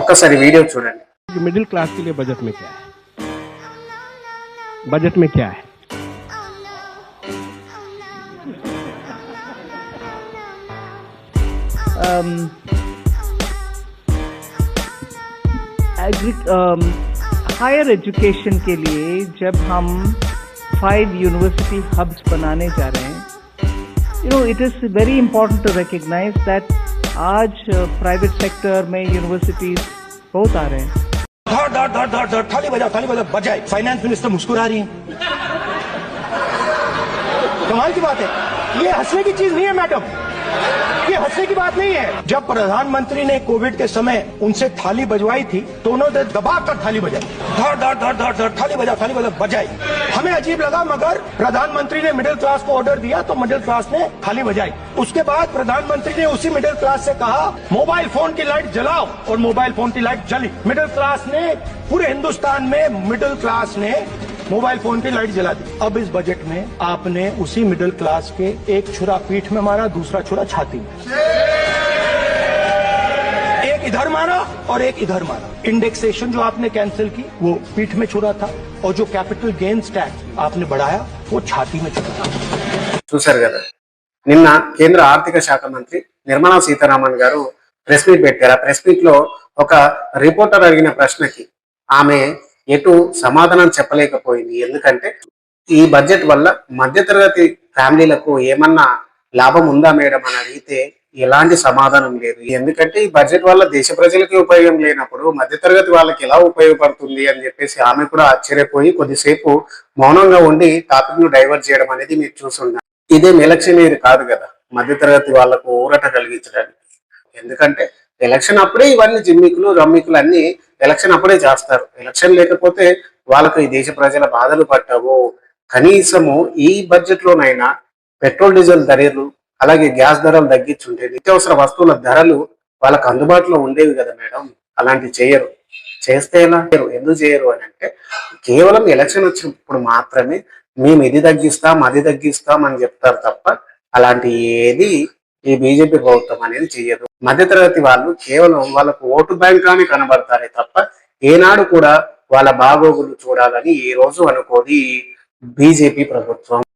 ఒక్కసారి వీడియో చూడండి. Middle class के लिए बजट में क्या है? बजट में क्या है? हायर एजुकेशन के लिए जब हम 5 यूनिवर्सिटी हब्स बनाने जा रहे हैं, it is very important to recognise that आज प्राइवेट सेक्टर में यूनिवर्सिटीज बहुत आ रहे हैं. धड़ थाली बजाए. फाइनेंस मिनिस्टर मुस्कुरा रही है. कमाल की बात है. ये हंसने की चीज नहीं है मैडम, ये हंसने की बात नहीं है. जब प्रधानमंत्री ने कोविड के समय उनसे थाली बजवाई थी तो उन्होंने दबाकर थाली बजाई. धड़ थाली बजाए. हमें अजीब लगा, मगर प्रधानमंत्री ने मिडिल क्लास को ऑर्डर दिया तो मिडिल क्लास ने थाली बजाई. उसके बाद प्रधानमंत्री ने उसी मिडिल क्लास से कहा मोबाइल फोन की लाइट जलाओ, और मोबाइल फोन की लाइट जली. मिडिल क्लास ने, पूरे हिंदुस्तान में मिडिल क्लास ने मोबाइल फोन की लाइट जला दी. अब इस बजट में आपने उसी मिडिल क्लास के एक छुरा पीठ में मारा, दूसरा छुरा छाती में. एक इधर मारा और एक इधर मारा. इंडेक्सेशन जो आपने कैंसिल की वो पीठ में छुरा था, और जो कैपिटल गेन्स टैक्स आपने बढ़ाया वो छाती में छुरा था. చూశారు కదా, నిన్న కేంద్ర ఆర్థిక శాఖ మంత్రి నిర్మలా సీతారామన్ గారు ప్రెస్ మీట్ పెట్టారు. ఆ ప్రెస్ మీట్ లో ఒక రిపోర్టర్ అడిగిన ప్రశ్నకి ఆమె ఎటు సమాధానం చెప్పలేకపోయింది. ఎందుకంటే ఈ బడ్జెట్ వల్ల మధ్యతరగతి ఫ్యామిలీలకు ఏమన్నా లాభం ఉందా మేడం అని అడిగితే ఎలాంటి సమాధానం లేదు. ఎందుకంటే ఈ బడ్జెట్ వల్ల దేశ ప్రజలకి ఉపయోగం లేనప్పుడు మధ్యతరగతి వాళ్ళకి ఎలా ఉపయోగపడుతుంది అని చెప్పేసి ఆమె కూడా ఆశ్చర్యపోయి కొద్దిసేపు మౌనంగా ఉండి టాపిక్ ను డైవర్ట్ చేయడం అనేది మీరు చూసున్నారు. ఇదేం ఎలక్షన్ ఏది కాదు కదా మధ్యతరగతి వాళ్ళకు ఊరట కలిగించడానికి. ఎందుకంటే ఎలక్షన్ అప్పుడే ఇవన్నీ జిమ్మికులు రమ్మికులు అన్ని ఎలక్షన్ అప్పుడే చేస్తారు. ఎలక్షన్ లేకపోతే వాళ్ళకు ఈ దేశ ప్రజల బాధలు పట్టవు. కనీసము ఈ బడ్జెట్ లోనైనా పెట్రోల్ డీజిల్ ధరలు అలాగే గ్యాస్ ధరలు తగ్గించుంటే నిత్యావసర వస్తువుల ధరలు వాళ్ళకు అందుబాటులో ఉండేవి కదా మేడం. అలాంటి చేయరు. చేస్తే ఎలా? ఎందుకు చేయరు అని అంటే కేవలం ఎలక్షన్ వచ్చినప్పుడు మాత్రమే మేము ఇది తగ్గిస్తాం అది తగ్గిస్తాం అని చెప్తారు తప్ప అలాంటి ఏది ఈ బీజేపీ ప్రభుత్వం అనేది చెయ్యదు. మధ్యతరగతి వాళ్ళు కేవలం వాళ్ళకు ఓటు బ్యాంక్ అని కనబడతారే తప్ప ఏనాడు కూడా వాళ్ళ బాగోగులు చూడాలని ఈ రోజు అనుకోది బీజేపీ ప్రభుత్వం.